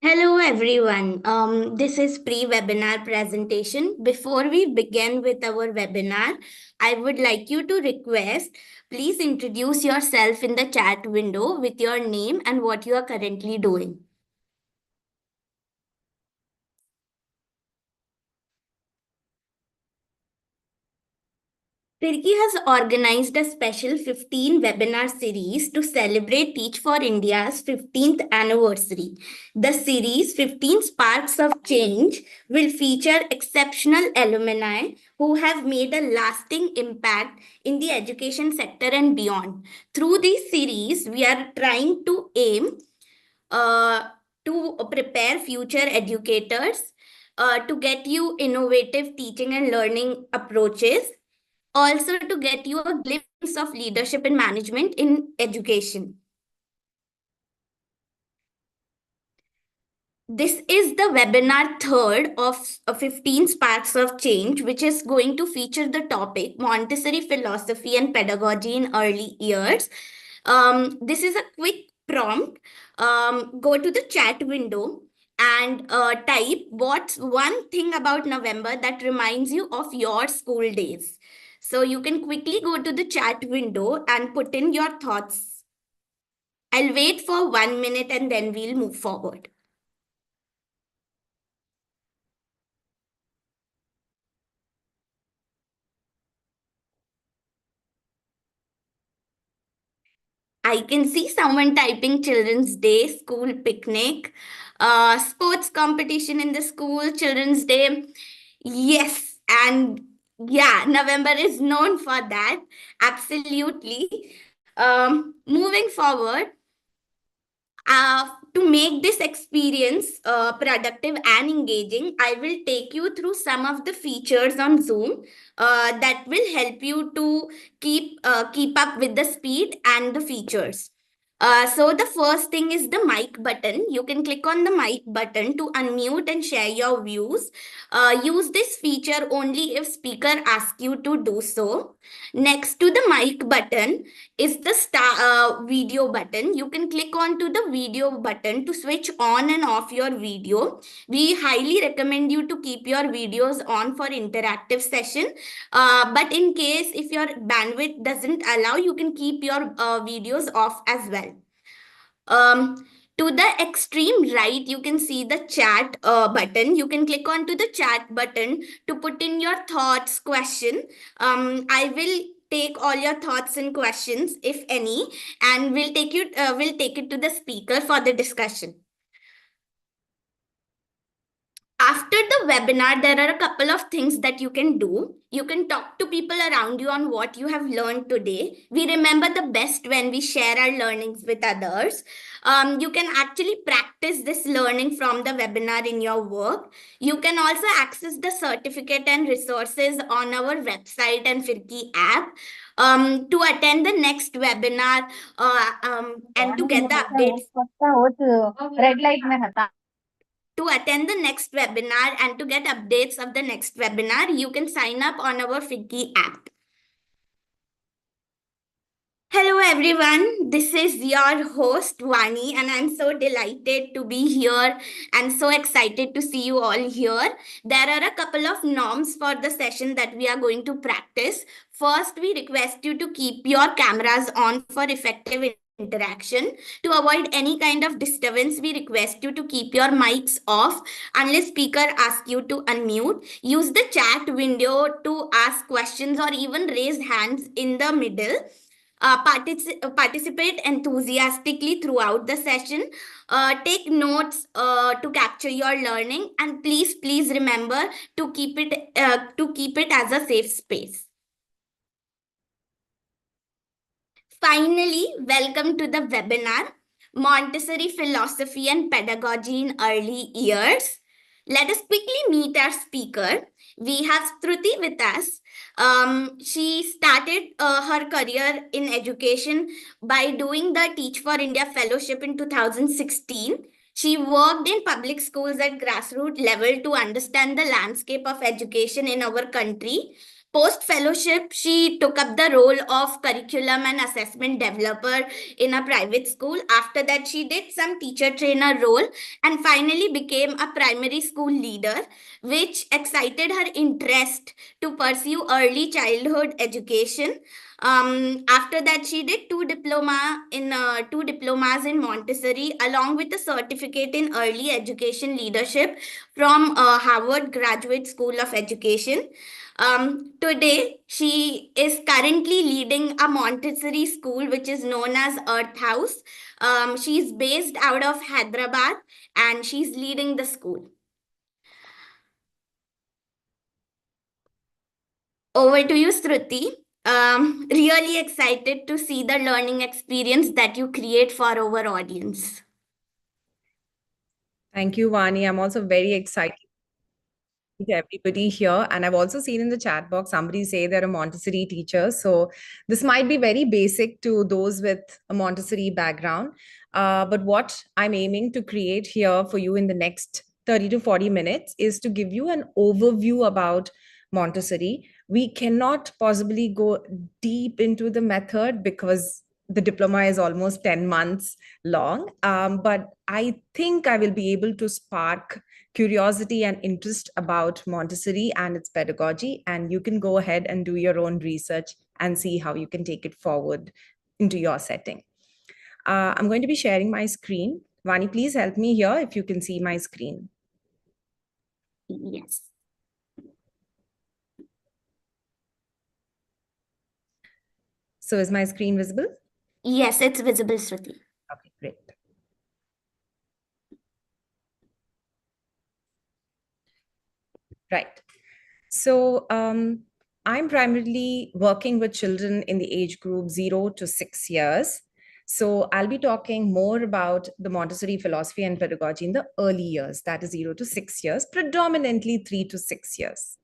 Hello everyone. This is pre-webinar presentation. Before we begin with our webinar, I would like you to request, please introduce yourself in the chat window with your name and what you are currently doing. Turkey has organized a special 15 webinar series to celebrate Teach for India's 15th anniversary. The series 15 Sparks of Change will feature exceptional alumni who have made a lasting impact in the education sector and beyond. Through this series, we are trying to aim uh, to prepare future educators, to get you innovative teaching and learning approaches, also to get you a glimpse of leadership and management in education. This is the webinar third of 15 Sparks of Change, which is going to feature the topic Montessori philosophy and pedagogy in early years. This is a quick prompt. Go to the chat window and type what's one thing about November that reminds you of your school days. So you can quickly go to the chat window and put in your thoughts. I'll wait for 1 minute and then we'll move forward. I can see someone typing Children's Day, school picnic, sports competition in the school, Children's Day. Yes, and yeah, November is known for that. Absolutely. Moving forward, to make this experience productive and engaging, I will take you through some of the features on Zoom that will help you to keep up with the speed and the features. So the first thing is the mic button. You can click on the mic button to unmute and share your views. Use this feature only if speaker asks you to do so. Next to the mic button is the video button. You can click onto the video button to switch on and off your video. We highly recommend you to keep your videos on for interactive session. But in case if your bandwidth doesn't allow, you can keep your videos off as well. To the extreme right, you can see the chat button. You can click onto the chat button to put in your thoughts, question. I will take all your thoughts and questions, if any, and we'll take it to the speaker for the discussion. After the webinar, there are a couple of things that you can do. You can talk to people around you on what you have learned today. We remember the best when we share our learnings with others. You can actually practice this learning from the webinar in your work. You can also access the certificate and resources on our website and Firki app. To attend the next webinar and to get the updates. Red light में था To attend the next webinar and to get updates of the next webinar, you can sign up on our Figgy app. Hello everyone, this is your host Vani and I'm so delighted to be here and so excited to see you all here. There are a couple of norms for the session that we are going to practice. First, we request you to keep your cameras on for effective interaction. To avoid any kind of disturbance, we request you to keep your mics off unless speaker asks you to unmute. Use the chat window to ask questions or even raise hands in the middle. Participate enthusiastically throughout the session. Take notes to capture your learning, and please remember to keep it as a safe space. Finally, welcome to the webinar, Montessori Philosophy and Pedagogy in Early Years. Let us quickly meet our speaker. We have Sruthi with us. She started her career in education by doing the Teach for India Fellowship in 2016. She worked in public schools at grassroots level to understand the landscape of education in our country. Post fellowship, she took up the role of curriculum and assessment developer in a private school. After that, she did some teacher trainer role and finally became a primary school leader, which excited her interest to pursue early childhood education. After that, she did two diplomas in Montessori, along with a certificate in early education leadership from Harvard Graduate School of Education. Today, she is currently leading a Montessori school which is known as Earth House. She's based out of Hyderabad and she's leading the school. Over to you, Sruthi. Really excited to see the learning experience that you create for our audience. Thank you, Vani. I'm also very excited to everybody here. And I've also seen in the chat box somebody say they're a Montessori teacher. So this might be very basic to those with a Montessori background. But what I'm aiming to create here for you in the next 30 to 40 minutes is to give you an overview about Montessori. We cannot possibly go deep into the method because the diploma is almost 10 months long. But I think I will be able to spark curiosity and interest about Montessori and its pedagogy. And you can go ahead and do your own research and see how you can take it forward into your setting. I'm going to be sharing my screen. Vani, please help me here if you can see my screen. Yes. So is my screen visible? Yes, it's visible, Sruthi. Okay, great. Right. So I'm primarily working with children in the age group 0 to 6 years. So I'll be talking more about the Montessori philosophy and pedagogy in the early years, that is 0 to 6 years, predominantly 3 to 6 years.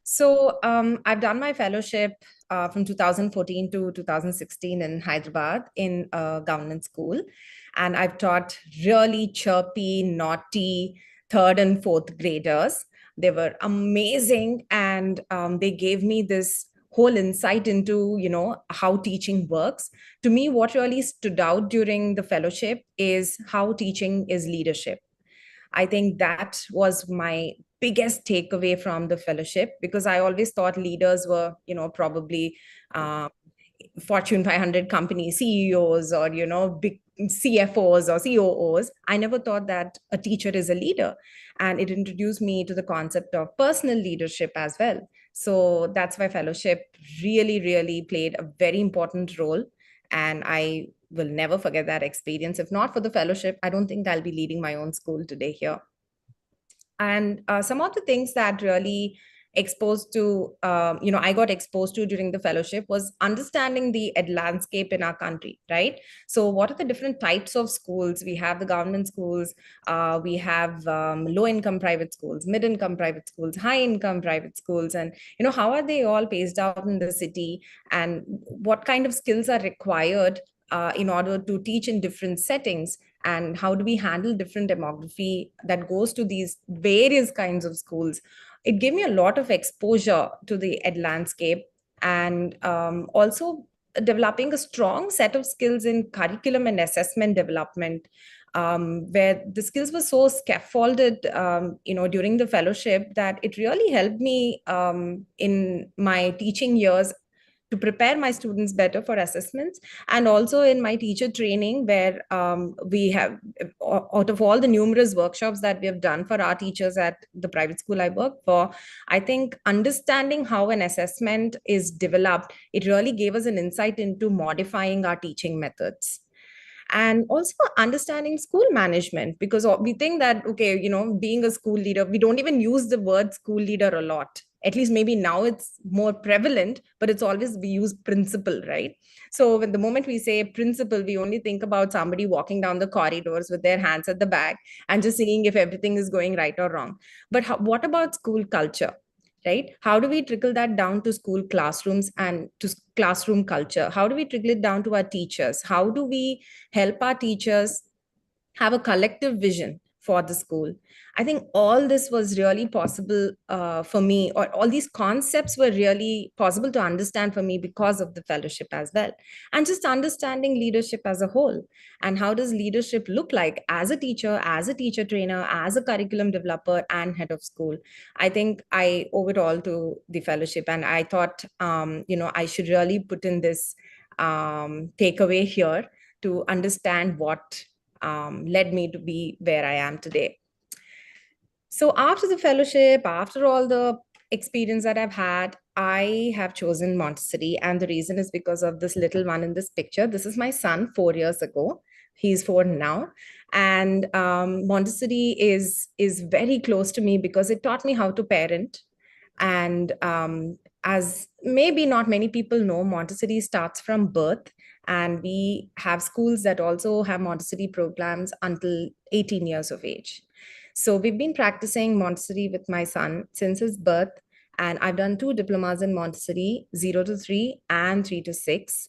So I've done my fellowship from 2014 to 2016 in Hyderabad in a government school. And I've taught really chirpy, naughty third and fourth graders. They were amazing. And they gave me this whole insight into, how teaching works. To me, what really stood out during the fellowship is how teaching is leadership. I think that was my biggest takeaway from the fellowship, because I always thought leaders were, probably Fortune 500 company CEOs or, big CFOs or COOs. I never thought that a teacher is a leader. And it introduced me to the concept of personal leadership as well. So that's why fellowship really, really played a very important role. And I will never forget that experience. If not for the fellowship, I don't think I'll be leading my own school today here. And some of the things that really I got exposed to during the fellowship was understanding the ed landscape in our country, right? So what are the different types of schools? We have the government schools, we have low income private schools, mid income private schools, high income private schools, and how are they all paced out in the city, and what kind of skills are required in order to teach in different settings, and how do we handle different demography that goes to these various kinds of schools. It gave me a lot of exposure to the ed landscape, and also developing a strong set of skills in curriculum and assessment development, where the skills were so scaffolded during the fellowship that it really helped me in my teaching years to prepare my students better for assessments, and also in my teacher training, where we have, out of all the numerous workshops that we have done for our teachers at the private school I work for, I think understanding how an assessment is developed, it really gave us an insight into modifying our teaching methods. And also understanding school management, because we think that, okay, being a school leader, we don't even use the word school leader a lot. At least maybe now it's more prevalent, but it's always we use principal, right? So when the moment we say principal, we only think about somebody walking down the corridors with their hands at the back and just seeing if everything is going right or wrong. But what about school culture? Right? How do we trickle that down to school classrooms and to classroom culture? How do we trickle it down to our teachers? How do we help our teachers have a collective vision for the school. I think all this was really possible for me, or all these concepts were really possible to understand for me because of the fellowship as well. And just understanding leadership as a whole. And how does leadership look like as a teacher trainer, as a curriculum developer, and head of school? I think I owe it all to the fellowship. And I thought, I should really put in this takeaway here to understand what led me to be where I am today. So after the fellowship, after all the experience that I've had, I have chosen Montessori. And the reason is because of this little one in this picture. This is my son 4 years ago. He's 4 now. And Montessori is very close to me because it taught me how to parent. And as maybe not many people know, Montessori starts from birth. And we have schools that also have Montessori programs until 18 years of age. So we've been practicing Montessori with my son since his birth. And I've done 2 diplomas in Montessori, 0 to 3 and 3 to 6.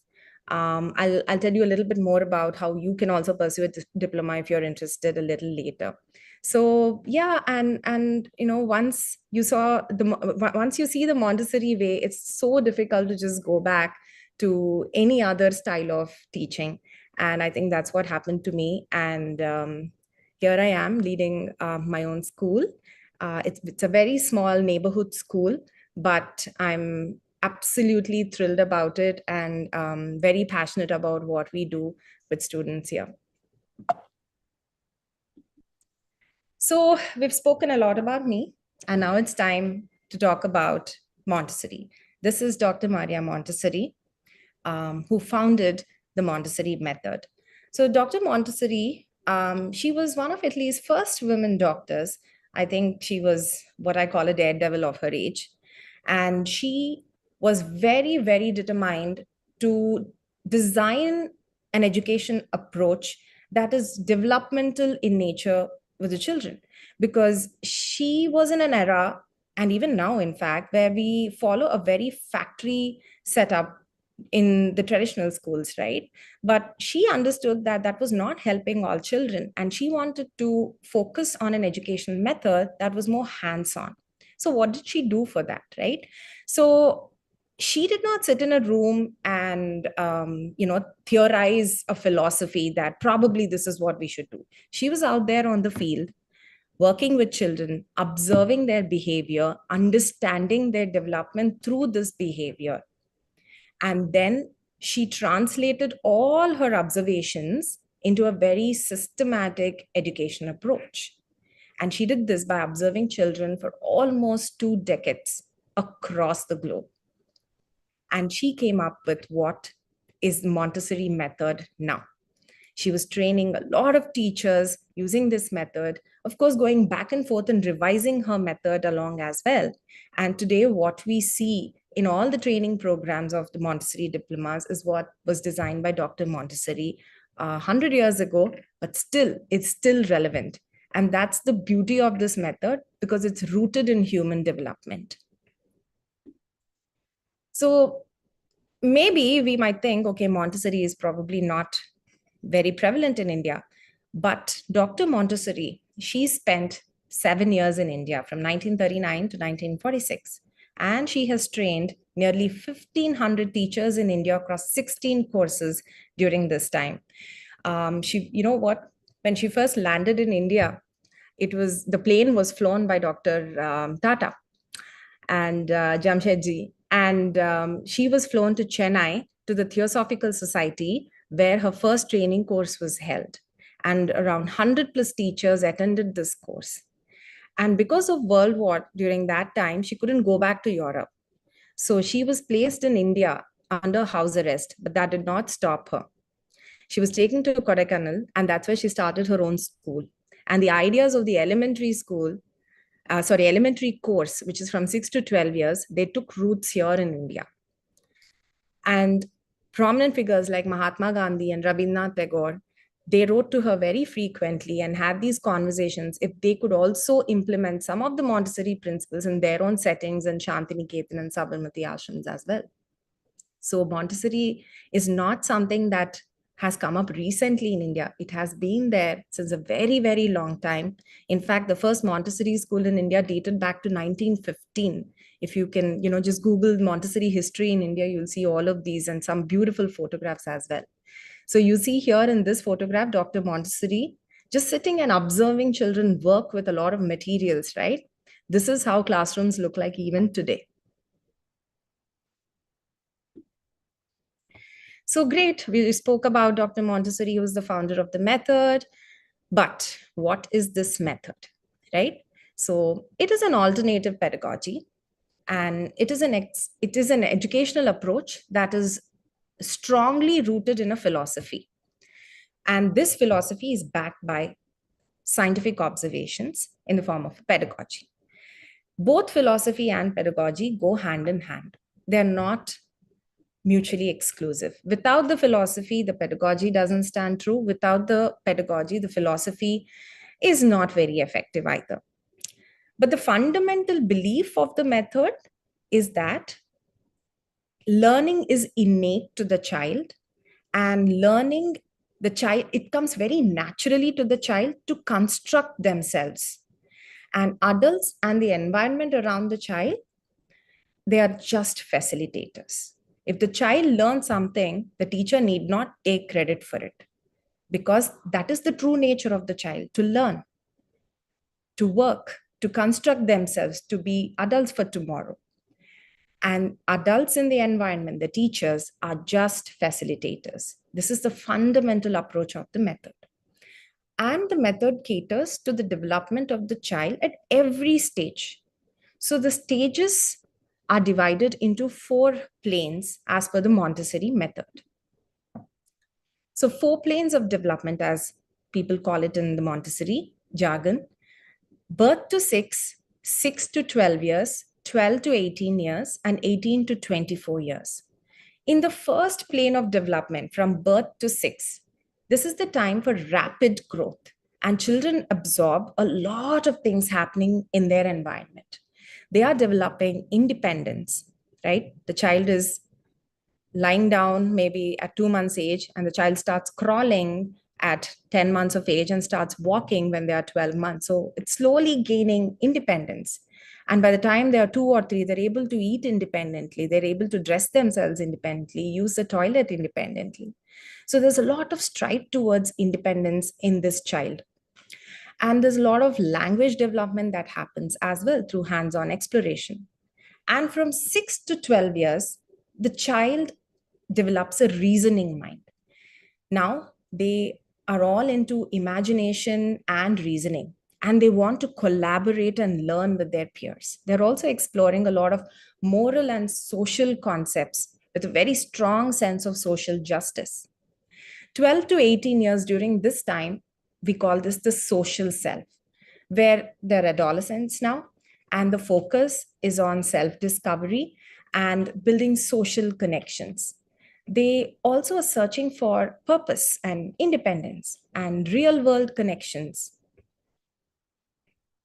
I'll tell you a little bit more about how you can also pursue a diploma if you're interested a little later. So yeah, and once you see the Montessori way, it's so difficult to just go back to any other style of teaching. And I think that's what happened to me. And here I am leading my own school. It's a very small neighborhood school, but I'm absolutely thrilled about it and very passionate about what we do with students here. So we've spoken a lot about me, and now it's time to talk about Montessori. This is Dr. Maria Montessori, who founded the Montessori method. So Dr. Montessori, she was one of Italy's first women doctors. I think she was what I call a daredevil of her age. And she was very, very determined to design an education approach that is developmental in nature with the children, because she was in an era, and even now, in fact, where we follow a very factory setup in the traditional schools, right? But she understood that that was not helping all children, and she wanted to focus on an education method that was more hands-on. So what did she do for that, right? So she did not sit in a room and theorize a philosophy that probably this is what we should do. She was out there on the field working with children, observing their behavior, understanding their development through this behavior. And then she translated all her observations into a very systematic education approach. And she did this by observing children for almost 2 decades across the globe. And she came up with what is the Montessori method now. She was training a lot of teachers using this method, of course, going back and forth and revising her method along as well. And today, what we see in all the training programs of the Montessori diplomas is what was designed by Dr. Montessori 100 years ago, but still, it's still relevant. And that's the beauty of this method, because it's rooted in human development. So maybe we might think, okay, Montessori is probably not very prevalent in India. But Dr. Montessori, she spent 7 years in India from 1939 to 1946. And she has trained nearly 1,500 teachers in India across 16 courses during this time. When she first landed in India, the plane was flown by Dr. Tata and Jamshedji. And she was flown to Chennai to the Theosophical Society, where her first training course was held. And around 100 plus teachers attended this course. And because of World War during that time, she couldn't go back to Europe. So she was placed in India under house arrest, but that did not stop her. She was taken to Kodaikanal, and that's where she started her own school. And the ideas of the elementary course, which is from 6 to 12 years, they took roots here in India. And prominent figures like Mahatma Gandhi and Rabindranath Tagore, they wrote to her very frequently and had these conversations if they could also implement some of the Montessori principles in their own settings in Shantiniketan and Sabarmati ashrams as well. So Montessori is not something that has come up recently in India. It has been there since a very, very long time. In fact, the first Montessori school in India dated back to 1915. If you can, just Google Montessori history in India, you'll see all of these and some beautiful photographs as well. So you see here in this photograph, Dr. Montessori just sitting and observing children work with a lot of materials, right? This is how classrooms look like even today. So great. We spoke about Dr. Montessori, who was the founder of the method. But what is this method, right? So it is an alternative pedagogy, and it is an educational approach that is strongly rooted in a philosophy. And this philosophy is backed by scientific observations in the form of pedagogy. Both philosophy and pedagogy go hand in hand. They're not mutually exclusive. Without the philosophy, the pedagogy doesn't stand true. Without the pedagogy, the philosophy is not very effective either. But the fundamental belief of the method is that learning is innate to the child, and learning the child, it comes very naturally to the child to construct themselves. And adults and the environment around the child, they are just facilitators. If the child learns something, the teacher need not take credit for it, because that is the true nature of the child, to learn, to work, to construct themselves, to be adults for tomorrow. And adults in the environment, the teachers, are just facilitators. This is the fundamental approach of the method. And the method caters to the development of the child at every stage. So the stages are divided into 4 planes as per the Montessori method. So 4 planes of development, as people call it in the Montessori jargon: birth to 6, 6 to 12 years, 12 to 18 years, and 18 to 24 years. In the first plane of development, from birth to 6, this is the time for rapid growth, and children absorb a lot of things happening in their environment. They are developing independence, right? The child is lying down maybe at 2 months age, and the child starts crawling at 10 months of age and starts walking when they are 12 months. So it's slowly gaining independence. And by the time they are 2 or 3, they're able to eat independently. They're able to dress themselves independently, use the toilet independently. So there's a lot of stride towards independence in this child. And there's a lot of language development that happens as well through hands-on exploration. And from 6 to 12 years, the child develops a reasoning mind. Now, they are all into imagination and reasoning, and they want to collaborate and learn with their peers. They're also exploring a lot of moral and social concepts with a very strong sense of social justice. 12 to 18 years, during this time, we call this the social self, where they're adolescents now, and the focus is on self-discovery and building social connections. They also are searching for purpose and independence and real world connections.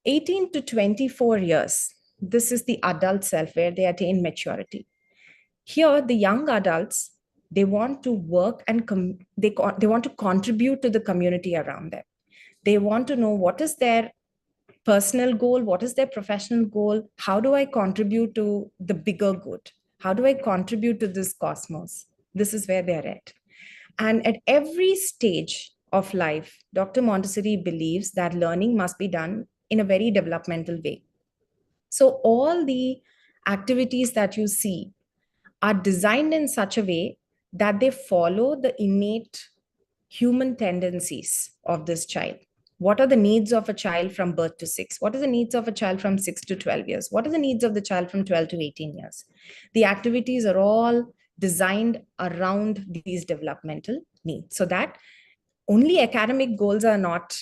18 to 24 years, this is the adult self where they attain maturity. Here, the young adults, they want to work and they want to contribute to the community around them. They want to know what is their personal goal, what is their professional goal, how do I contribute to the bigger good? How do I contribute to this cosmos? This is where they're at. And at every stage of life, Dr. Montessori believes that learning must be done in a very developmental way. So all the activities that you see are designed in such a way that they follow the innate human tendencies of this child. What are the needs of a child from birth to 6? What are the needs of a child from 6 to 12 years? What are the needs of the child from 12 to 18 years? The activities are all designed around these developmental needs, so that only academic goals are not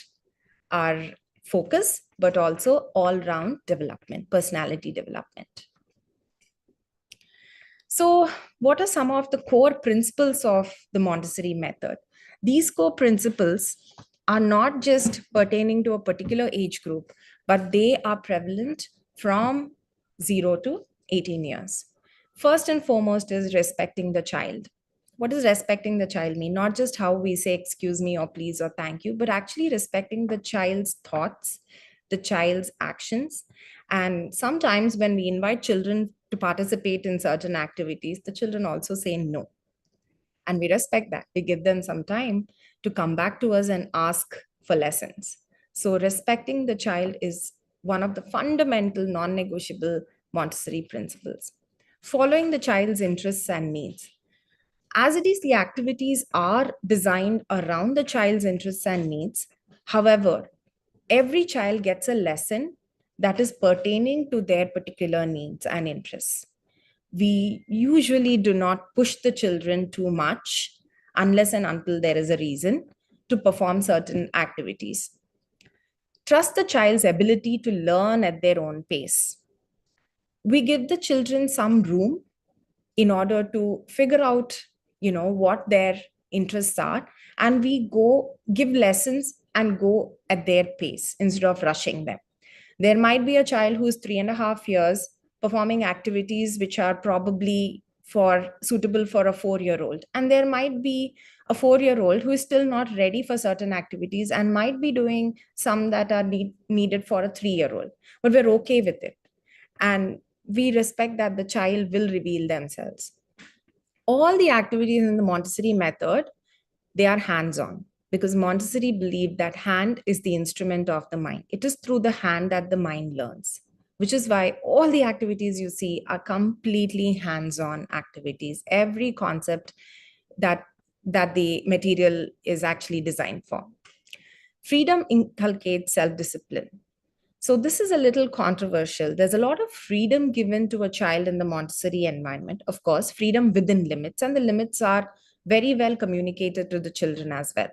our focus, but also all-round development, personality development. So what are some of the core principles of the Montessori method? These core principles are not just pertaining to a particular age group, but they are prevalent from 0 to 18 years. First and foremost is respecting the child. What does respecting the child mean? Not just how we say excuse me or please or thank you, but actually respecting the child's thoughts, the child's actions. And sometimes when we invite children to participate in certain activities, the children also say no. And we respect that. We give them some time to come back to us and ask for lessons. So, respecting the child is one of the fundamental non negotiable Montessori principles. Following the child's interests and needs. As it is, the activities are designed around the child's interests and needs. However, every child gets a lesson that is pertaining to their particular needs and interests. We usually do not push the children too much unless and until there is a reason to perform certain activities. Trust the child's ability to learn at their own pace. We give the children some room in order to figure out, what their interests are, and we go give lessons and go at their pace instead of rushing them. There might be a child who is 3.5 years performing activities which are probably for suitable for a 4-year-old, and there might be a 4-year-old who is still not ready for certain activities and might be doing some that are needed for a 3-year-old, but we're okay with it, and we respect that the child will reveal themselves. All the activities in the Montessori method, they are hands-on, because Montessori believed that hand is the instrument of the mind. It is through the hand that the mind learns, which is why all the activities you see are completely hands-on activities. Every concept that the material is actually designed for. Freedom inculcates self-discipline. So this is a little controversial. There's a lot of freedom given to a child in the Montessori environment. Of course, freedom within limits, and the limits are very well communicated to the children as well.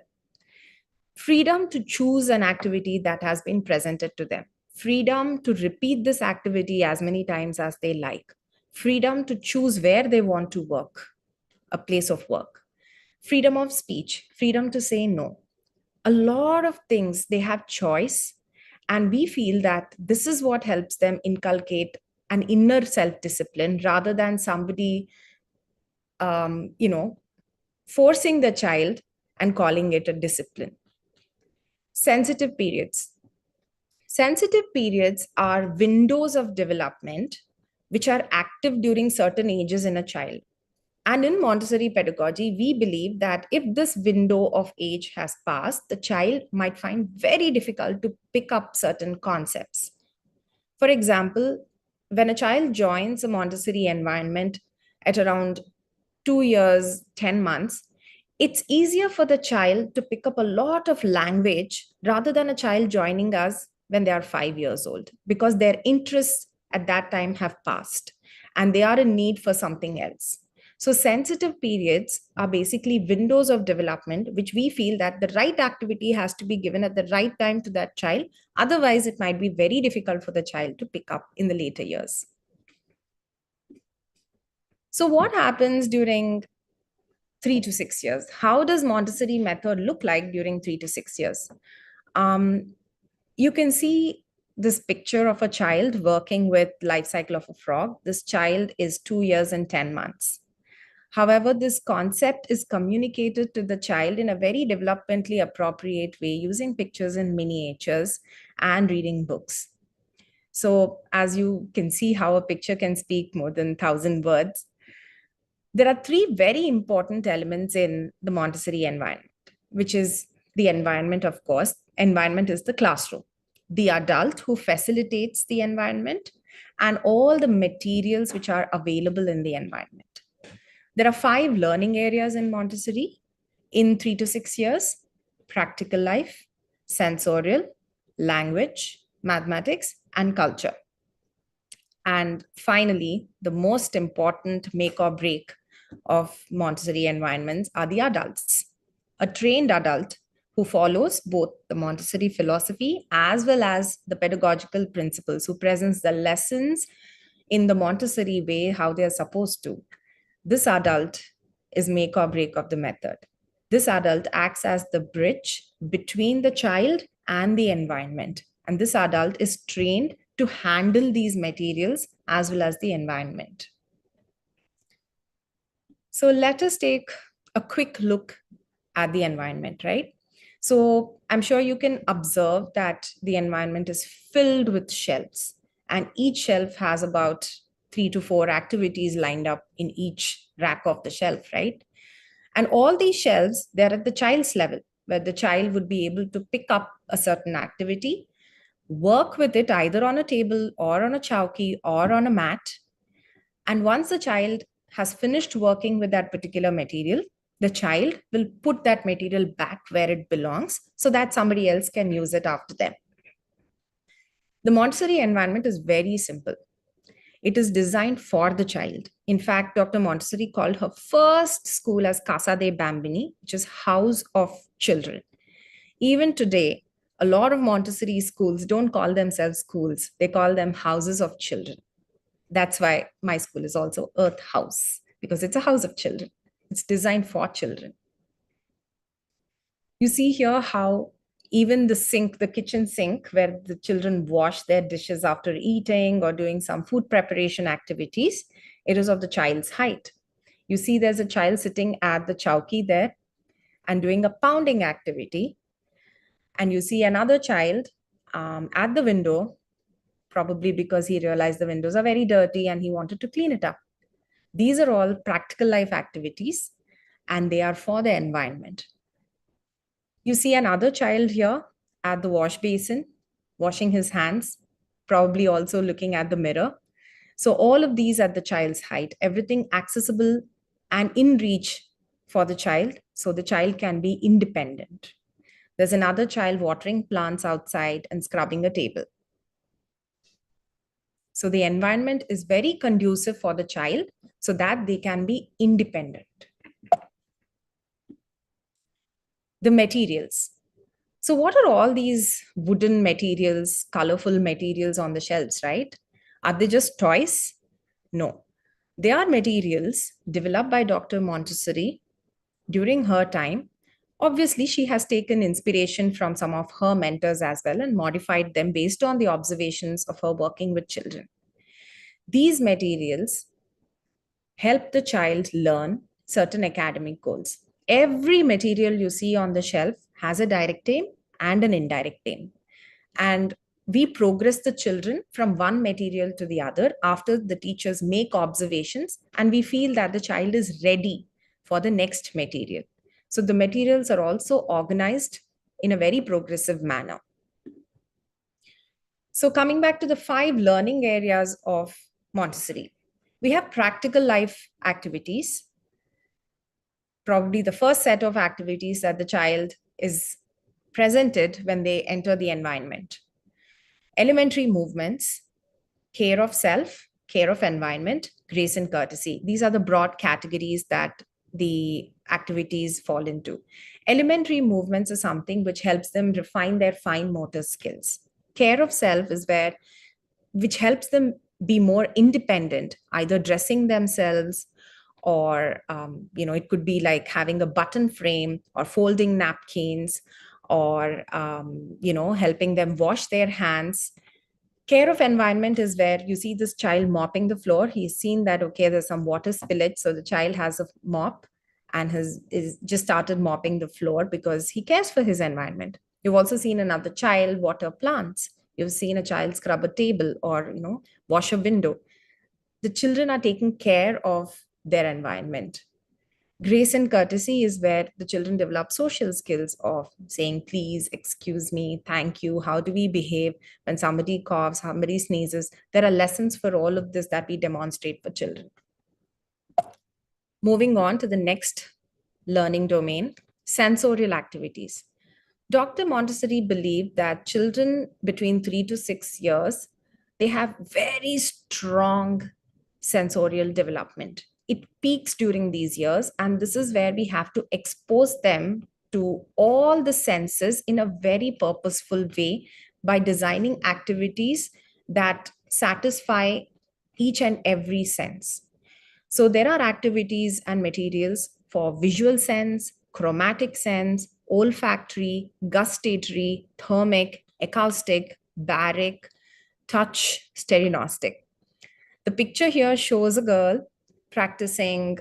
Freedom to choose an activity that has been presented to them. Freedom to repeat this activity as many times as they like. Freedom to choose where they want to work, a place of work. Freedom of speech, freedom to say no. A lot of things, they have choice, and we feel that this is what helps them inculcate an inner self-discipline rather than somebody, forcing the child and calling it a discipline. Sensitive periods. Sensitive periods are windows of development which are active during certain ages in a child. And in Montessori pedagogy, we believe that if this window of age has passed, the child might find very difficult to pick up certain concepts. For example, when a child joins a Montessori environment at around 2 years, 10 months, it's easier for the child to pick up a lot of language rather than a child joining us when they are 5 years old, because their interests at that time have passed and they are in need for something else. So sensitive periods are basically windows of development, which we feel that the right activity has to be given at the right time to that child. Otherwise, it might be very difficult for the child to pick up in the later years. So what happens during 3 to 6 years? How does Montessori method look like during 3 to 6 years? You can see this picture of a child working with life cycle of a frog. This child is 2 years and 10 months. However, this concept is communicated to the child in a very developmentally appropriate way using pictures and miniatures and reading books. So as you can see how a picture can speak more than 1,000 words, there are 3 very important elements in the Montessori environment, which is the environment, of course. Environment is the classroom, the adult who facilitates the environment, and all the materials which are available in the environment. There are 5 learning areas in Montessori in 3 to 6 years: practical life, sensorial, language, mathematics, and culture. And finally, the most important make or break of Montessori environments are the adults. A trained adult who follows both the Montessori philosophy as well as the pedagogical principles, who presents the lessons in the Montessori way, how they are supposed to. This adult is make or break of the method. This adult acts as the bridge between the child and the environment. And this adult is trained to handle these materials as well as the environment. So let us take a quick look at the environment, right? So I'm sure you can observe that the environment is filled with shelves, and each shelf has about 3 to 4 activities lined up in each rack of the shelf, right? And all these shelves, they're at the child's level, where the child would be able to pick up a certain activity, work with it either on a table or on a chowki or on a mat. And once the child has finished working with that particular material, the child will put that material back where it belongs so that somebody else can use it after them. The Montessori environment is very simple. It is designed for the child. In fact, Dr. Montessori called her first school as Casa dei Bambini, which is house of children. Even today, a lot of Montessori schools don't call themselves schools, they call them houses of children. That's why my school is also Earth House, because it's a house of children. It's designed for children. You see here how even the sink, the kitchen sink, where the children wash their dishes after eating or doing some food preparation activities, it is of the child's height. You see there's a child sitting at the chowki there and doing a pounding activity. And you see another child at the window, probably because he realized the windows are very dirty and he wanted to clean it up. These are all practical life activities, and they are for the environment. You see another child here at the wash basin, washing his hands, probably also looking at the mirror. So all of these at the child's height, everything accessible and in reach for the child, so the child can be independent. There's another child watering plants outside and scrubbing a table. So the environment is very conducive for the child so that they can be independent. The materials. So what are all these wooden materials, colorful materials on the shelves, right? Are they just toys? No. They are materials developed by Dr. Montessori during her time. Obviously, she has taken inspiration from some of her mentors as well and modified them based on the observations of her working with children. These materials help the child learn certain academic goals. Every material you see on the shelf has a direct aim and an indirect aim. And we progress the children from one material to the other after the teachers make observations and we feel that the child is ready for the next material. So the materials are also organized in a very progressive manner. So coming back to the 5 learning areas of Montessori, we have practical life activities. Probably the first set of activities that the child is presented when they enter the environment. Elementary movements, care of self, care of environment, grace and courtesy. These are the broad categories that the activities fall into. Elementary movements are something which helps them refine their fine motor skills. Care of self is which helps them be more independent, either dressing themselves or it could be like having a button frame or folding napkins or helping them wash their hands. Care of environment is where you see this child mopping the floor. He's seen that, okay, there's some water spillage. So the child has a mop and is just started mopping the floor because he cares for his environment. You've also seen another child water plants. You've seen a child scrub a table or, wash a window. The children are taking care of their environment. Grace and courtesy is where the children develop social skills of saying, please, excuse me, thank you. How do we behave when somebody coughs, somebody sneezes? There are lessons for all of this that we demonstrate for children. Moving on to the next learning domain, sensorial activities. Dr. Montessori believed that children between 3 to 6 years, they have very strong sensorial development. It peaks during these years, and this is where we have to expose them to all the senses in a very purposeful way by designing activities that satisfy each and every sense. So there are activities and materials for visual sense, chromatic sense, olfactory, gustatory, thermic, acoustic, baric, touch, stereognostic. The picture here shows a girl practicing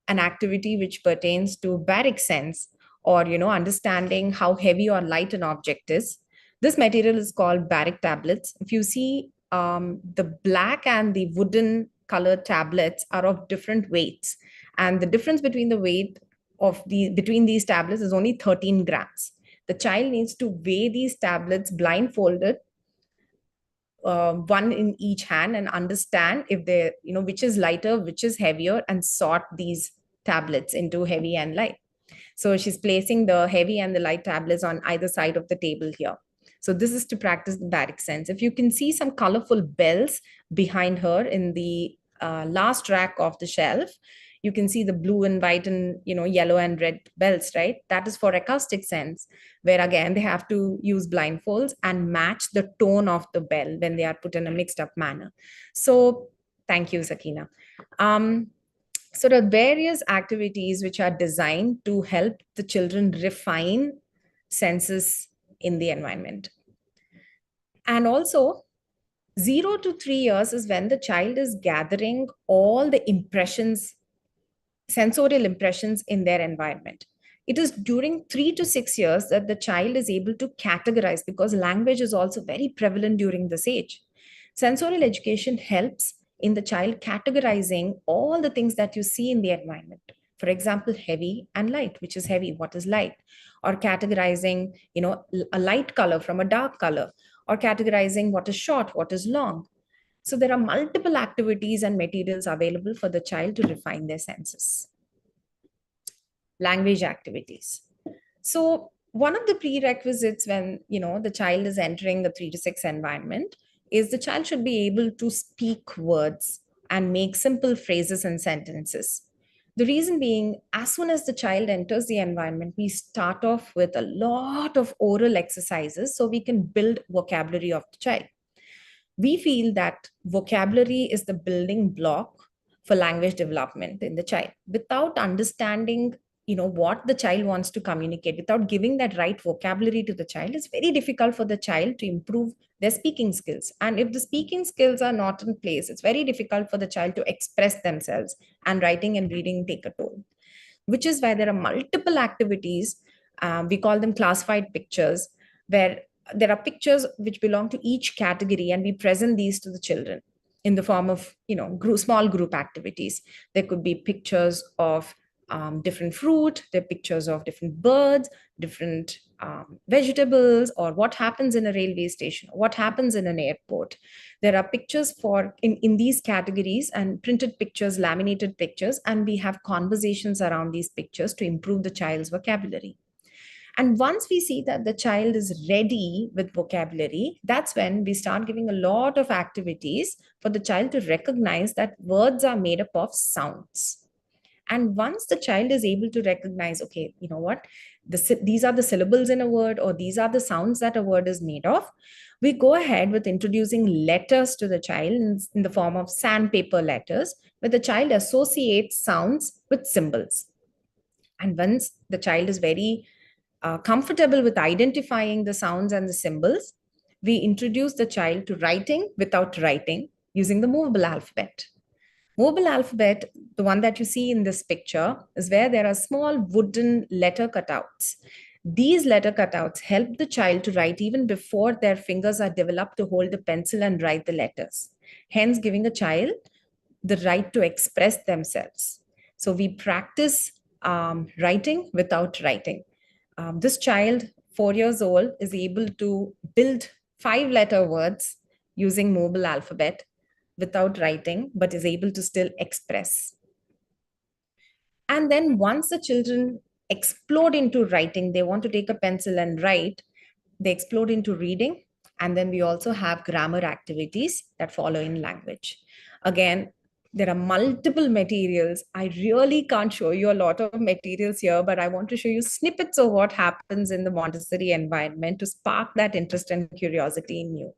an activity which pertains to baric sense, or understanding how heavy or light an object is. This material is called baric tablets. If you see, the black and the wooden colored tablets are of different weights, and the difference between the weight of the between these tablets is only 13 grams. The child needs to weigh these tablets blindfolded, one in each hand, and understand if they which is lighter, which is heavier, and sort these tablets into heavy and light. So she's placing the heavy and the light tablets on either side of the table here. So this is to practice the baric sense. If you can see some colorful bells behind her in the last rack of the shelf, you can see the blue and white and yellow and red bells, right? That is for acoustic sense, where again they have to use blindfolds and match the tone of the bell when they are put in a mixed up manner. So thank you, Sakina. So there are various activities which are designed to help the children refine senses in the environment. And also, 0 to 3 years is when the child is gathering all the impressions, sensorial impressions in their environment. It is during 3 to 6 years that the child is able to categorize, because language is also very prevalent during this age. Sensorial education helps in the child categorizing all the things that you see in the environment. For example, heavy and light, which is heavy, what is light? Or categorizing, a light color from a dark color, or categorizing what is short, what is long. So there are multiple activities and materials available for the child to refine their senses. Language activities. So one of the prerequisites when the child is entering the 3 to 6 environment is the child should be able to speak words and make simple phrases and sentences. The reason being, as soon as the child enters the environment, we start off with a lot of oral exercises so we can build vocabulary of the child. We feel that vocabulary is the building block for language development in the child. Without understanding what the child wants to communicate, without giving that right vocabulary to the child, it's very difficult for the child to improve their speaking skills. And if the speaking skills are not in place, it's very difficult for the child to express themselves, and writing and reading take a toll. Which is why there are multiple activities, we call them classified pictures, where there are pictures which belong to each category, and we present these to the children in the form of small group activities. There could be pictures of different fruit, there are pictures of different birds, different vegetables, or what happens in a railway station, what happens in an airport. There are pictures for in these categories, and printed pictures, laminated pictures, and we have conversations around these pictures to improve the child's vocabulary. And once we see that the child is ready with vocabulary, that's when we start giving a lot of activities for the child to recognize that words are made up of sounds. And once the child is able to recognize, okay, you know what, these are the syllables in a word, or these are the sounds that a word is made of, we go ahead with introducing letters to the child in the form of sandpaper letters, where the child associates sounds with symbols. And once the child is very comfortable with identifying the sounds and the symbols, we introduce the child to writing without writing using the movable alphabet. Movable alphabet, the one that you see in this picture, is where there are small wooden letter cutouts. These letter cutouts help the child to write even before their fingers are developed to hold a pencil and write the letters, hence giving a child the right to express themselves. So we practice writing without writing. This child, 4 years old, is able to build 5-letter words using mobile alphabet without writing, but is able to still express. And then once the children explode into writing, they want to take a pencil and write, they explode into reading. And then we also have grammar activities that follow in language. Again, there are multiple materials. I really can't show you a lot of materials here, but I want to show you snippets of what happens in the Montessori environment to spark that interest and curiosity in you.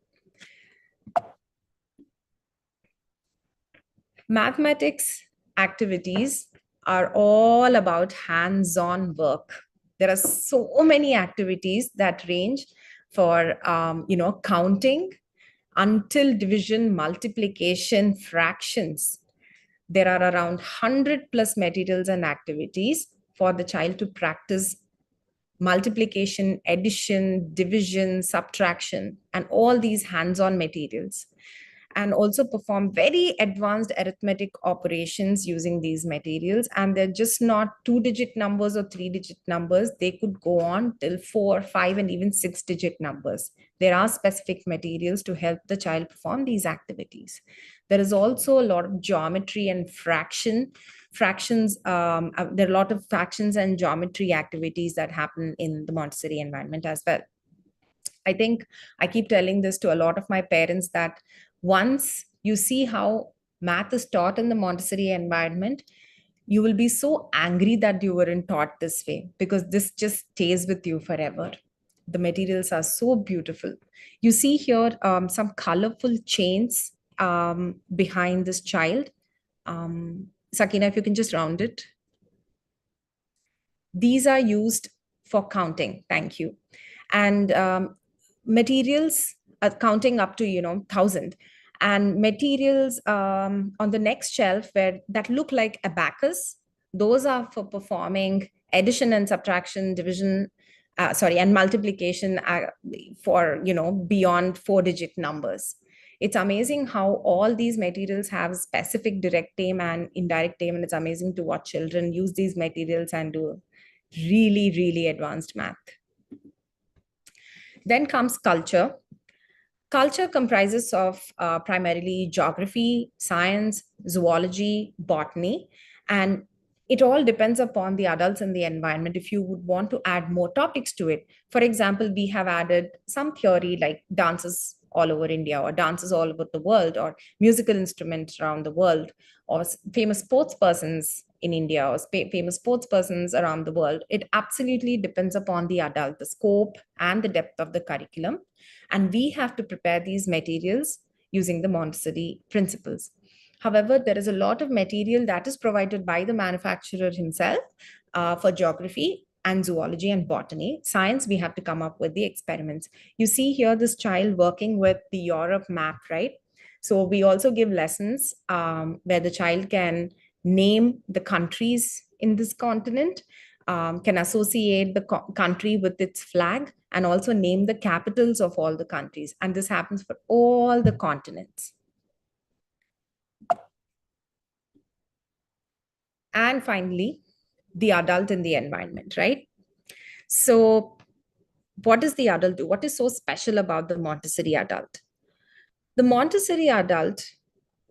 Mathematics activities are all about hands-on work. There are so many activities that range for counting until division, multiplication, fractions. There are around 100 plus materials and activities for the child to practice multiplication, addition, division, subtraction, and all these hands-on materials, and also perform very advanced arithmetic operations using these materials. And they're just not two-digit numbers or three-digit numbers. They could go on till 4, 5, and even six-digit numbers. There are specific materials to help the child perform these activities. There is also a lot of geometry and fractions. There are a lot of fractions and geometry activities that happen in the Montessori environment as well. I think I keep telling this to a lot of my parents that once you see how math is taught in the Montessori environment, you will be so angry that you weren't taught this way, because this just stays with you forever. The materials are so beautiful. You see here some colorful chains behind this child. Sakina, if you can just round it. These are used for counting. Thank you. And materials are counting up to 1,000. And materials on the next shelf where that look like abacus, those are for performing addition and subtraction, division, and multiplication for beyond four-digit numbers. It's amazing how all these materials have specific direct aim and indirect aim, and it's amazing to watch children use these materials and do really, really advanced math. Then comes culture. Culture comprises of primarily geography, science, zoology, botany, and it all depends upon the adults and the environment. If you would want to add more topics to it, for example, we have added some theory like dances all over India, or dances all over the world, or musical instruments around the world, or famous sports persons in India, or famous sports persons around the world. It absolutely depends upon the adult, the scope and the depth of the curriculum. And we have to prepare these materials using the Montessori principles. However, there is a lot of material that is provided by the manufacturer himself for geography and zoology and botany. Science, we have to come up with the experiments. You see here this child working with the Europe map, right? So we also give lessons where the child can name the countries in this continent, can associate the country with its flag, and also name the capitals of all the countries. And this happens for all the continents. And finally, the adult in the environment, right? So what does the adult do? What is so special about the Montessori adult? The Montessori adult,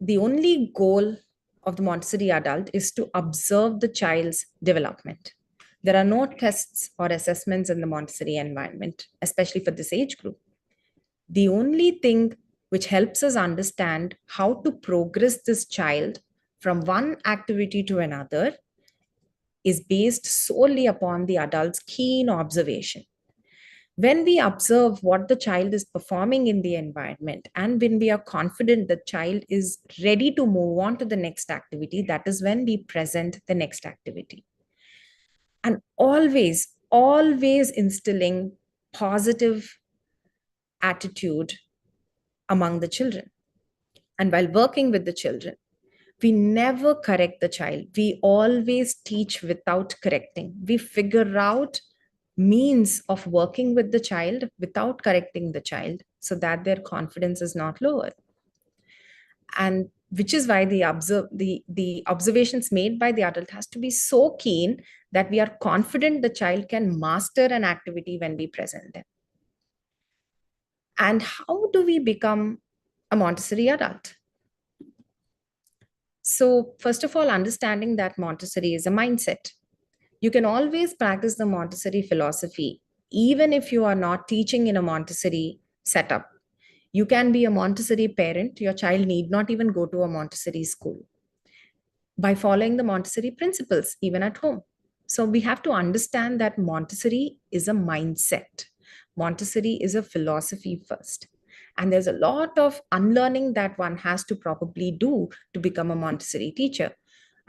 the only goal of the Montessori adult is to observe the child's development. There are no tests or assessments in the Montessori environment, especially for this age group. The only thing which helps us understand how to progress this child from one activity to another is based solely upon the adult's keen observation. When we observe what the child is performing in the environment, and when we are confident the child is ready to move on to the next activity, that is when we present the next activity. And always, always instilling positive attitude among the children. And while working with the children, we never correct the child. We always teach without correcting. We figure out means of working with the child without correcting the child so that their confidence is not lowered. And which is why the observations made by the adult has to be so keen that we are confident the child can master an activity when we present them. And how do we become a Montessori adult? So first of all, understanding that Montessori is a mindset. You can always practice the Montessori philosophy, even if you are not teaching in a Montessori setup. You can be a Montessori parent. Your child need not even go to a Montessori school by following the Montessori principles, even at home. So we have to understand that Montessori is a mindset. Montessori is a philosophy first. And there's a lot of unlearning that one has to probably do to become a Montessori teacher.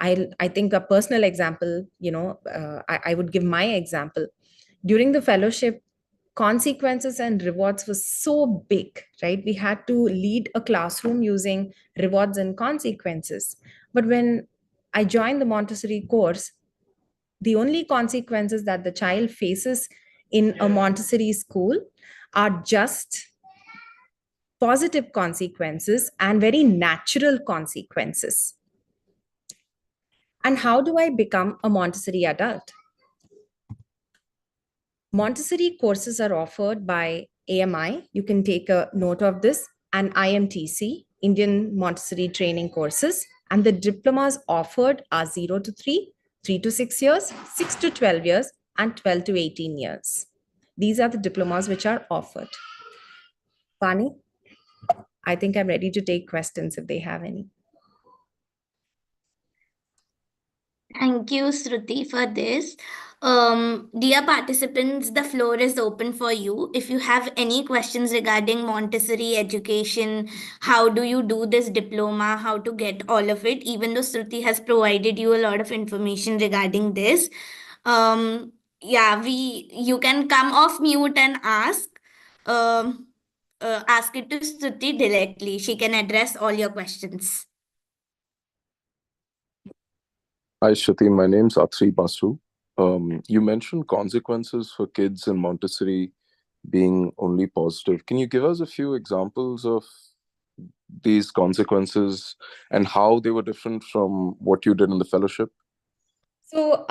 I think a personal example, I would give my example. During the fellowship consequences and rewards was so big, right? We had to lead a classroom using rewards and consequences. But when I joined the Montessori course, the only consequences that the child faces in a Montessori school are just positive consequences and very natural consequences. And how do I become a Montessori adult? Montessori courses are offered by AMI. You can take a note of this, and IMTC, Indian Montessori Training Courses. And the diplomas offered are 0 to 3, 3 to 6 years, 6 to 12 years, and 12 to 18 years. These are the diplomas which are offered. Pani, I think I'm ready to take questions if they have any. Thank you, Sruthi, for this. Dear participants, the floor is open for you. If you have any questions regarding Montessori education, how do you do this diploma, how to get all of it, even though Sruthi has provided you a lot of information regarding this. Yeah, you can come off mute and ask. Um, Ask it to Sruthi directly. She can address all your questions. Hi, Shruti. My name's Atri Basu. You mentioned consequences for kids in Montessori being only positive. Can you give us a few examples of these consequences and how they were different from what you did in the fellowship? So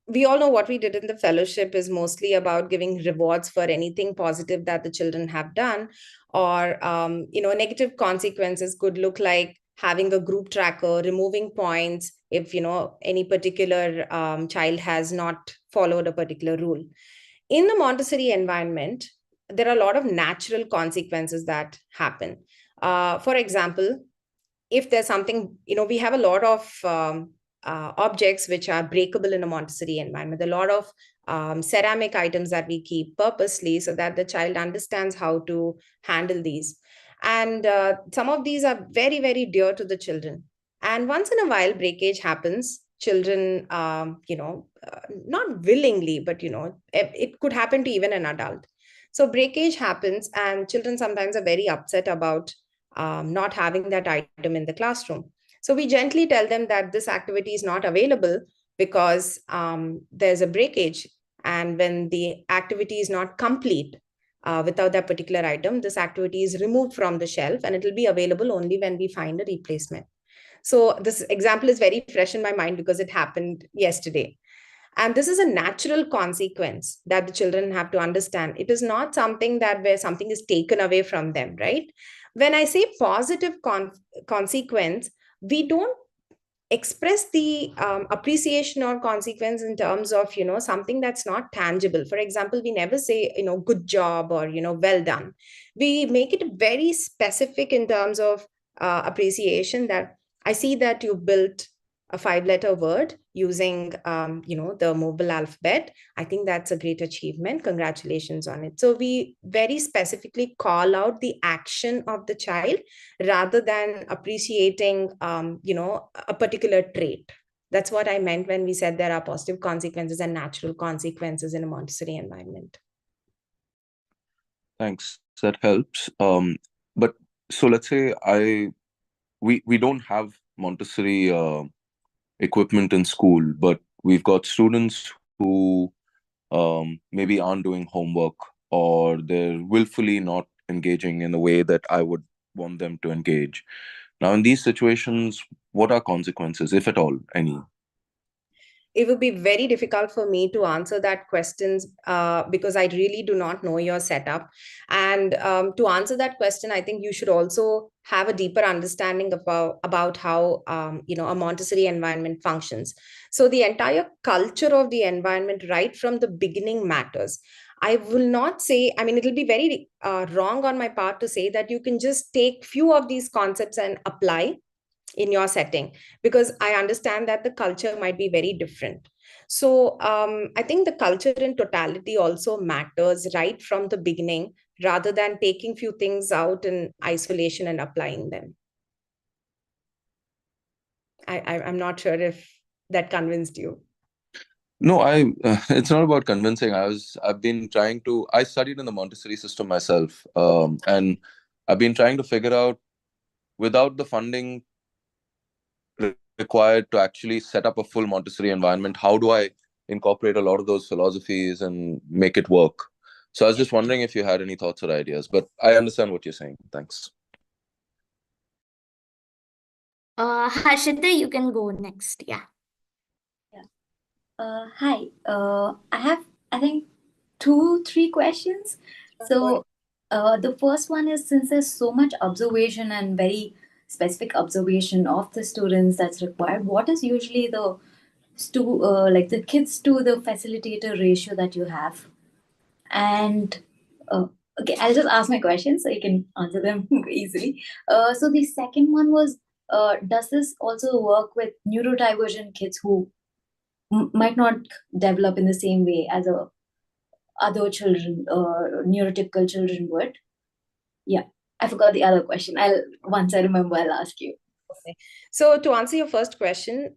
we all know what we did in the fellowship is mostly about giving rewards for anything positive that the children have done, or negative consequences could look like having a group tracker, removing points if any particular child has not followed a particular rule. In the Montessori environment, there are a lot of natural consequences that happen. For example, if there's something, we have a lot of objects which are breakable in a Montessori environment. There are a lot of ceramic items that we keep purposely so that the child understands how to handle these. And some of these are very, very dear to the children. And once in a while, breakage happens. Children, not willingly, but, it could happen to even an adult. So breakage happens, and children sometimes are very upset about not having that item in the classroom. So we gently tell them that this activity is not available because there's a breakage. And when the activity is not complete without that particular item, this activity is removed from the shelf and it will be available only when we find a replacement. So this example is very fresh in my mind because it happened yesterday. And this is a natural consequence that the children have to understand. It is not something that where something is taken away from them, right? When I say positive consequence, we don't express the appreciation or consequence in terms of something that's not tangible. For example, we never say good job or well done. We make it very specific in terms of appreciation, that I see that you built a 5-letter word using the mobile alphabet. I think that's a great achievement. Congratulations on it. So we very specifically call out the action of the child rather than appreciating a particular trait. That's what I meant when we said there are positive consequences and natural consequences in a Montessori environment. Thanks. That helps. But so let's say we don't have Montessori equipment in school, but we've got students who maybe aren't doing homework, or they're willfully not engaging in the way that I would want them to engage. Now, in these situations, what are consequences, if at all, any? It would be very difficult for me to answer that questions because I really do not know your setup. And to answer that question, I think you should also have a deeper understanding about how a Montessori environment functions. So the entire culture of the environment right from the beginning matters. I will not say, I mean, it'll be very wrong on my part to say that you can just take few of these concepts and apply in your setting, because I understand that the culture might be very different. So I think the culture in totality also matters right from the beginning, rather than taking few things out in isolation and applying them. I'm not sure if that convinced you. No, it's not about convincing. I've been trying to. I studied in the Montessori system myself, and I've been trying to figure out without the funding required to actually set up a full Montessori environment, how do I incorporate a lot of those philosophies and make it work? So I was just wondering if you had any thoughts or ideas, but I understand what you're saying. Thanks. Harshita, you can go next. Yeah. Yeah. Hi. I have, I think, two, three questions. So, the first one is, since there's so much observation and very specific observation of the students that's required, what is usually the like the kids to the facilitator ratio that you have? And uh, okay, I'll just ask my questions so you can answer them easily. So the second one was, does this also work with neurodivergent kids who might not develop in the same way as other children, neurotypical children would? Yeah, I forgot the other question. I'll once I remember, I'll ask you. Okay. So to answer your first question,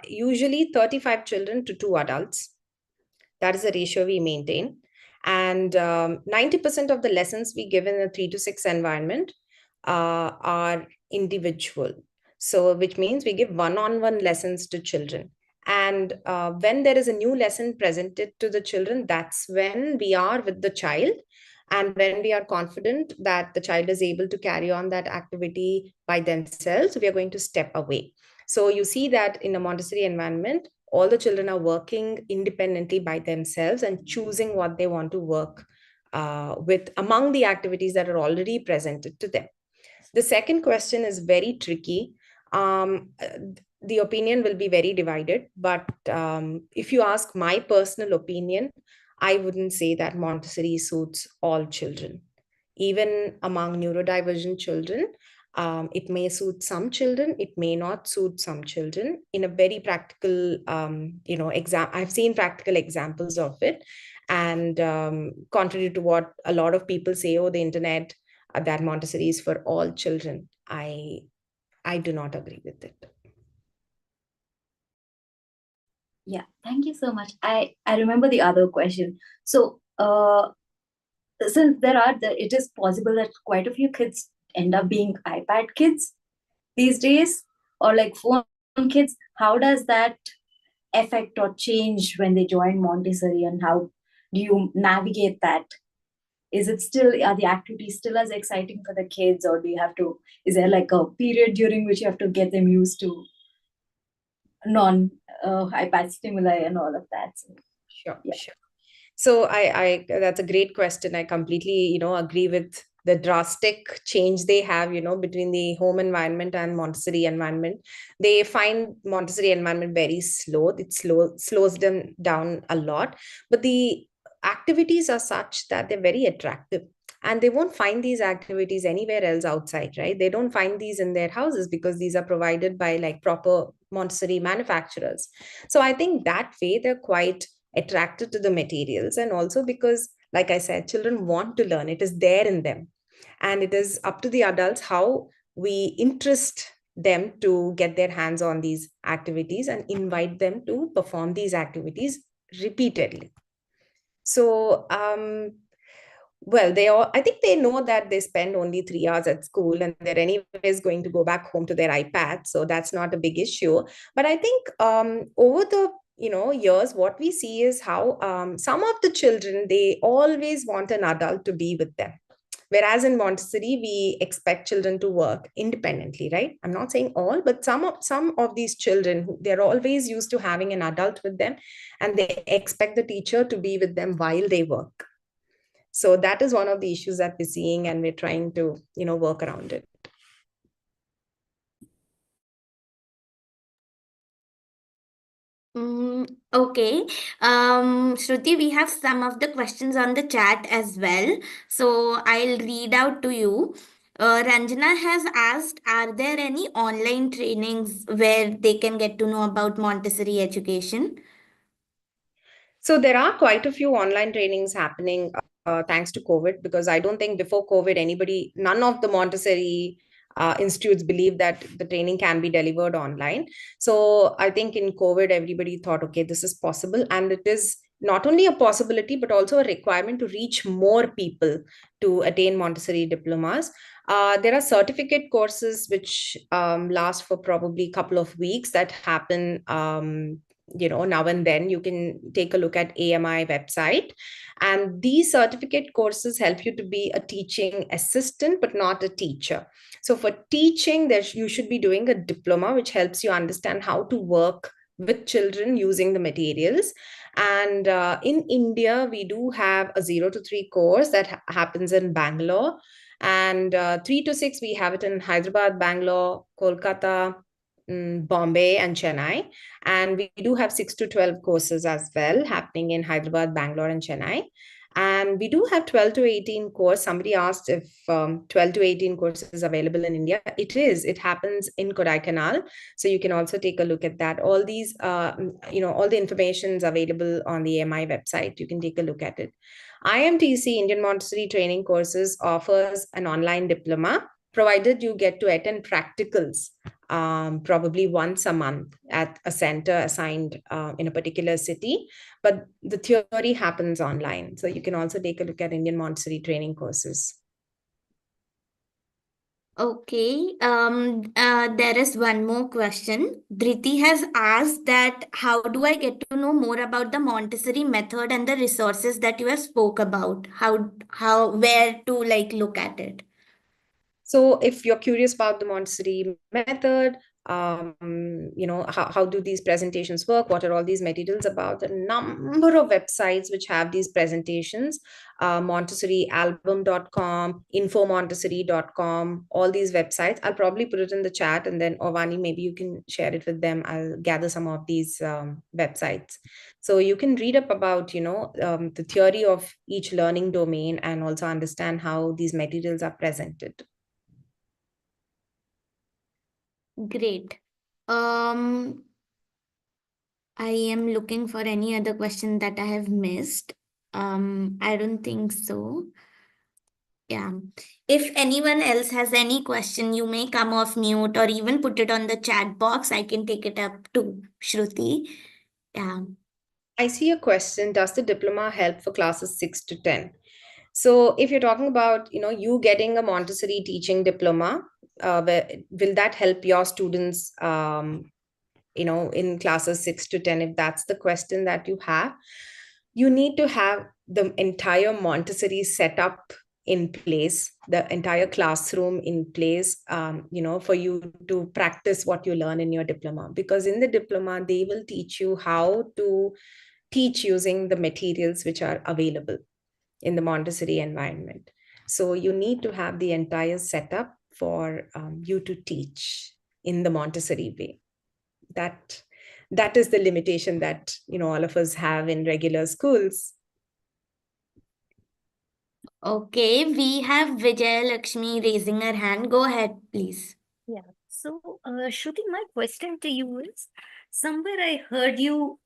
usually 35 children to 2 adults. That is the ratio we maintain. And 90% of the lessons we give in a 3 to 6 environment are individual. So, which means we give one-on-one lessons to children. And when there is a new lesson presented to the children, that's when we are with the child. And when we are confident that the child is able to carry on that activity by themselves, we are going to step away. So you see that in a Montessori environment, all the children are working independently by themselves and choosing what they want to work with among the activities that are already presented to them. The second question is very tricky. The opinion will be very divided, but if you ask my personal opinion, I wouldn't say that Montessori suits all children. Even among neurodivergent children, it may suit some children, it may not suit some children. In a very practical, I've seen practical examples of it. And contrary to what a lot of people say over the internet, that Montessori is for all children, I do not agree with it. Yeah, thank you so much. I remember the other question. So, since it is possible that quite a few kids end up being iPad kids these days, or like phone kids, how does that affect or change when they join Montessori, and how do you navigate that? Is it still, are the activities still as exciting for the kids, or do you have to, is there like a period during which you have to get them used to non iPad stimuli and all of that? So, Sure, yeah. sure. So I that's a great question. I completely, agree with the drastic change they have, between the home environment and Montessori environment. They find Montessori environment very slow. It slows them down a lot. But the activities are such that they're very attractive. And they won't find these activities anywhere else outside, right? They don't find these in their houses because these are provided by like proper Montessori manufacturers. So I think that way they're quite attracted to the materials, and also because, like I said, children want to learn. It is there in them, and it is up to the adults how we interest them to get their hands on these activities and invite them to perform these activities repeatedly. So well, I think they know that they spend only 3 hours at school and they're anyways going to go back home to their iPad. So that's not a big issue. But I think over the years, what we see is how some of the children, they always want an adult to be with them. Whereas in Montessori, we expect children to work independently, right? I'm not saying all, but some of these children, they're always used to having an adult with them, and they expect the teacher to be with them while they work. So that is one of the issues that we're seeing, and we're trying to work around it. Okay. Shruti, we have some of the questions on the chat as well. So I'll read out to you. Ranjana has asked, are there any online trainings where they can get to know about Montessori education? So there are quite a few online trainings happening thanks to COVID, because I don't think before COVID, none of the Montessori institutes believe that the training can be delivered online. So I think in COVID, everybody thought, okay, this is possible. And it is not only a possibility, but also a requirement to reach more people to attain Montessori diplomas. There are certificate courses which last for probably a couple of weeks that happen now and then. You can take a look at AMI website, and these certificate courses help you to be a teaching assistant but not a teacher. So for teaching, you should be doing a diploma which helps you understand how to work with children using the materials. And in India, we do have a 0 to 3 course that happens in Bangalore, and 3 to 6 we have it in Hyderabad, Bangalore, Kolkata, Bombay, and Chennai. And we do have 6 to 12 courses as well happening in Hyderabad, Bangalore, and Chennai. And we do have 12 to 18 course. Somebody asked if 12 to 18 courses is available in India. It is. It happens in Kodaikanal. So you can also take a look at that. All these, all the information is available on the AMI website. You can take a look at it. IMTC, Indian Montessori Training Courses, offers an online diploma, provided you get to attend practicals probably once a month at a center assigned in a particular city. But the theory happens online. So you can also take a look at Indian Montessori training courses. Okay, there is one more question. Dhriti has asked that how do I get to know more about the Montessori method and the resources that you have spoke about? Where to look at it? So if you're curious about the Montessori method, how do these presentations work? What are all these materials about? A number of websites which have these presentations, montessorialbum.com, infomontessori.com, all these websites. I'll probably put it in the chat, and then Ovani, maybe you can share it with them. I'll gather some of these websites. So you can read up about, the theory of each learning domain and also understand how these materials are presented. Great. I am looking for any other question that I have missed. I don't think so. Yeah. If anyone else has any question, you may come off mute or even put it on the chat box. I can take it up to Shruti. Yeah. I see a question. Does the diploma help for classes 6 to 10? So if you're talking about, you getting a Montessori teaching diploma, will that help your students, in classes 6 to 10? If that's the question that you have, you need to have the entire Montessori setup in place, the entire classroom in place, for you to practice what you learn in your diploma. Because in the diploma, they will teach you how to teach using the materials which are available in the Montessori environment. So you need to have the entire setup for you to teach in the Montessori way. That is the limitation that all of us have in regular schools. Okay, we have Vijaya Lakshmi raising her hand. Go ahead, please. Yeah. So, Shruti, my question to you is, somewhere I heard you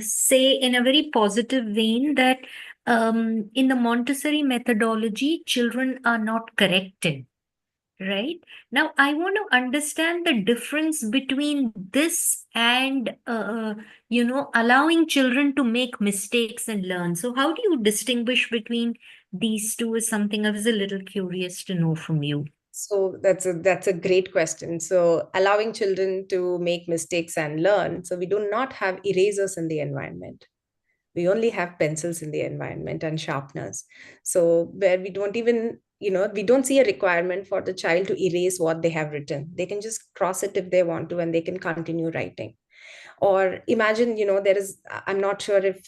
say in a very positive vein that in the Montessori methodology, children are not corrected. Right. Now, I want to understand the difference between this and, allowing children to make mistakes and learn. So, how do you distinguish between these two is something I was a little curious to know from you. So that's a great question. So allowing children to make mistakes and learn. So we do not have erasers in the environment. We only have pencils in the environment and sharpeners. So where we don't even, we don't see a requirement for the child to erase what they have written. They can just cross it if they want to, and they can continue writing. Or imagine, I'm not sure if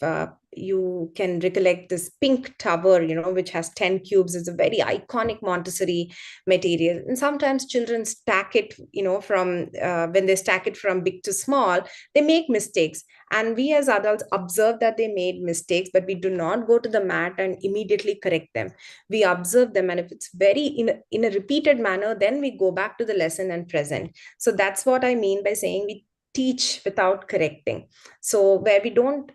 you can recollect this pink tower, which has 10 cubes. It's a very iconic Montessori material. And sometimes children stack it, from when they stack it from big to small, they make mistakes. And we as adults observe that they made mistakes, but we do not go to the mat and immediately correct them. We observe them. And if it's very in a repeated manner, then we go back to the lesson and present. So that's what I mean by saying we teach without correcting. So where we don't,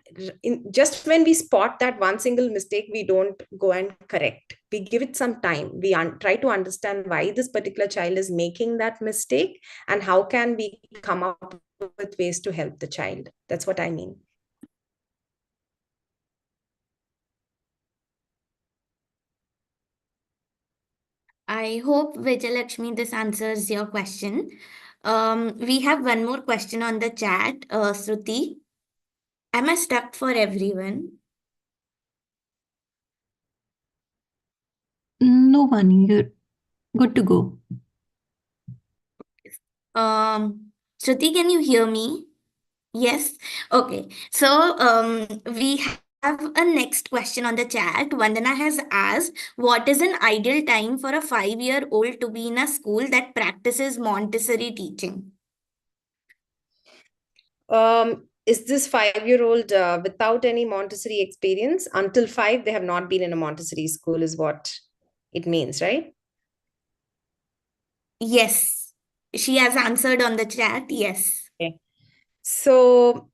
just when we spot that one single mistake, we don't go and correct. We give it some time. We try to understand why this particular child is making that mistake and how can we come up with ways to help the child. That's what I mean. I hope, Vijayalakshmi, this answers your question. We have one more question on the chat. Sruthi, am I stuck for everyone? No, Vani, you're good to go. Shruti, can you hear me? Yes. Okay. So we have a next question on the chat. Vandana has asked, what is an ideal time for a 5-year-old to be in a school that practices Montessori teaching? Is this 5-year-old without any Montessori experience? Until 5, they have not been in a Montessori school, is what it means, right? Yes. She has answered on the chat. Yes. Okay. So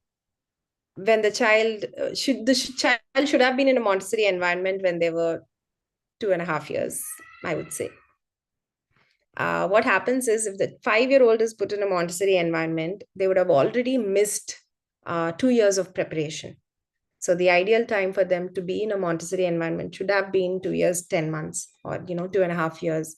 when the child child should have been in a Montessori environment when they were 2.5 years, I would say. What happens is if the 5-year-old is put in a Montessori environment, they would have already missed 2 years of preparation. So the ideal time for them to be in a Montessori environment should have been 2 years, 10 months, or 2.5 years.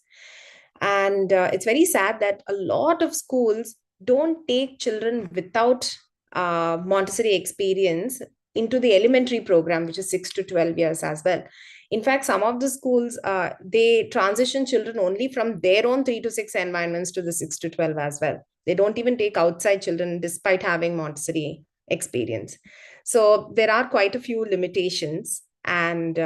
And it's very sad that a lot of schools don't take children without Montessori experience into the elementary program, which is 6 to 12 years as well. In fact, some of the schools, they transition children only from their own 3 to 6 environments to the 6 to 12 as well. They don't even take outside children despite having Montessori experience. So there are quite a few limitations, and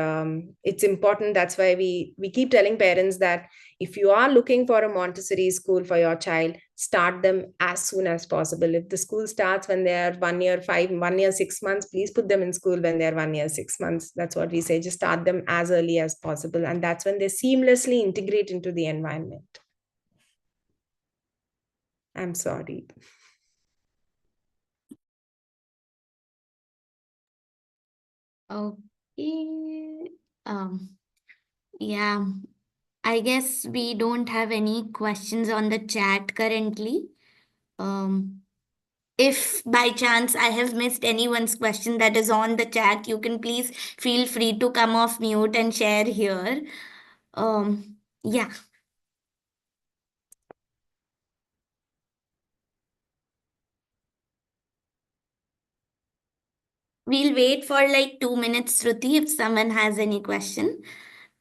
it's important. That's why we keep telling parents that if you are looking for a Montessori school for your child, start them as soon as possible. If the school starts when they are 1 year 5, 1 year 6 months, please put them in school when they're 1 year 6 months. That's what we say. Just start them as early as possible, and that's when they seamlessly integrate into the environment. I'm sorry. Okay. Yeah. I guess we don't have any questions on the chat currently. If by chance I have missed anyone's question that is on the chat, you can please feel free to come off mute and share here. Yeah. We'll wait for like 2 minutes, Shruti, if someone has any question.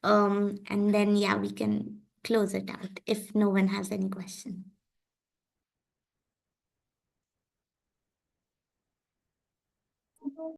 And then yeah, we can close it out if no one has any question.